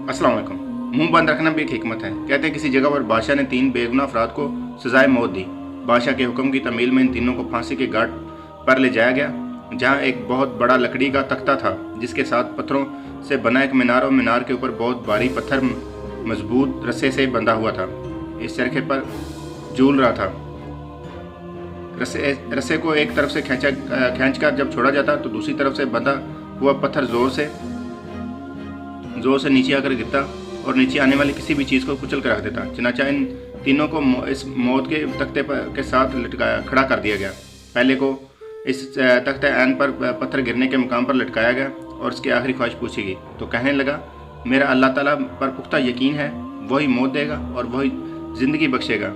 अस्सलाम वालेकुम। मुंह बंद रखना भी एक हिकमत है। कहते हैं किसी जगह पर बादशाह ने 3 बेगुनाह अफराद को सजाए मौत दी। बादशाह के हुक्म की तमील में इन तीनों को फांसी के घाट पर ले जाया गया, जहां एक बहुत बड़ा लकड़ी का तख्ता था जिसके साथ पत्थरों से बना एक मीनार और मीनार के ऊपर बहुत भारी पत्थर मजबूत रस्से से बंधा हुआ था। इस चरखे पर झूल रहा था। रस्से को एक तरफ से खींचकर जब छोड़ा जाता तो दूसरी तरफ से बंधा हुआ पत्थर जोर से नीचे आकर गिरता और नीचे आने वाली किसी भी चीज़ को कुचल कर रख देता। चनाचा इन तीनों को इस मौत के तख्ते के साथ खड़ा कर दिया गया। पहले को इस तख्ते ऐन पर पत्थर गिरने के मुकाम पर लटकाया गया और उसकी आखिरी ख्वाहिश पूछी गई तो कहने लगा, मेरा अल्लाह ताला पर पुख्ता यकीन है, वही मौत देगा और वही ज़िंदगी बख्शेगा,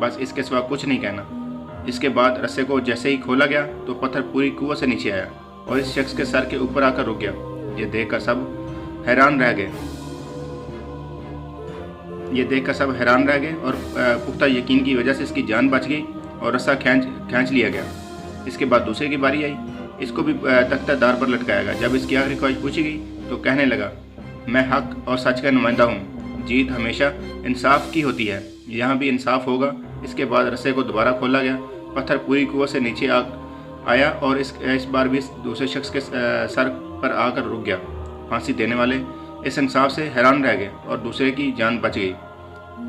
बस इसके सिवा कुछ नहीं कहना। इसके बाद रस्से को जैसे ही खोला गया तो पत्थर पूरी कुव्वत से नीचे आया और इस शख्स के सर के ऊपर आकर रुक गया। ये देखकर सब हैरान रह गए और पुख्ता यकीन की वजह से इसकी जान बच गई और रस्सा खींच लिया गया। इसके बाद दूसरे की बारी आई। इसको भी तख्ता दार पर लटकाया गया। जब इसकी आखिरी ख्वाहिश पूछी गई तो कहने लगा, मैं हक और सच का नुमाइंदा हूँ, जीत हमेशा इंसाफ की होती है, यहाँ भी इंसाफ होगा। इसके बाद रस्से को दोबारा खोला गया। पत्थर पूरी कुव्वत से नीचे आया और इस बार भी दूसरे शख्स के सर पर आकर रुक गया। फांसी देने वाले इस इंसाफ से हैरान रह गए और दूसरे की जान बच गई।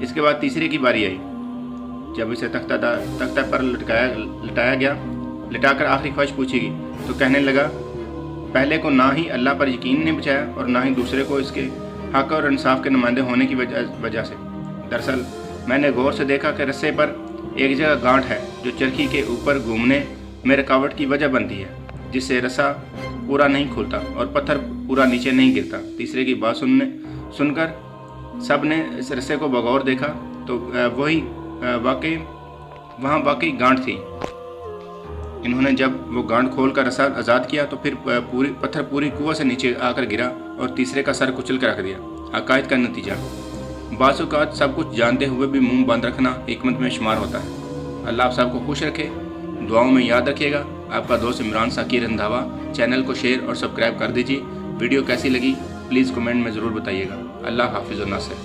इसके बाद तीसरे की बारी आई। जब इसे तख्ता पर लटाया गया, लिटाकर आखिरी ख्वाहिश पूछी गई तो कहने लगा, पहले को ना ही अल्लाह पर यकीन ने बचाया और ना ही दूसरे को इसके हक और इंसाफ के नुमाइंदे होने की वजह से। दरअसल मैंने गौर से देखा कि रस्से पर एक जगह गांठ है जो चरखी के ऊपर घूमने में रुकावट की वजह बनती है, जिससे रस्सा पूरा नहीं खुलता और पत्थर पूरा नीचे नहीं गिरता। तीसरे की बात सुनकर सब ने इस रस्से को बगौर देखा तो वहाँ वाकई गांठ थी। इन्होंने जब वो गांठ खोलकर रस्सा आज़ाद किया तो फिर पत्थर पूरी कुव्वत से नीचे आकर गिरा और तीसरे का सर कुचल कर रख दिया। हकायत का नतीजा, बाज़ औक़ात सब कुछ जानते हुए भी मुंह बंद रखना हिकमत में शुमार होता है। अल्लाह आप सबको खुश रखे, दुआओं में याद रखिएगा। आपका दोस्त इमरान साकिर रंधावा। चैनल को शेयर और सब्सक्राइब कर दीजिए। वीडियो कैसी लगी प्लीज़ कमेंट में ज़रूर बताइएगा। अल्लाह हाफिज़ व नासिर।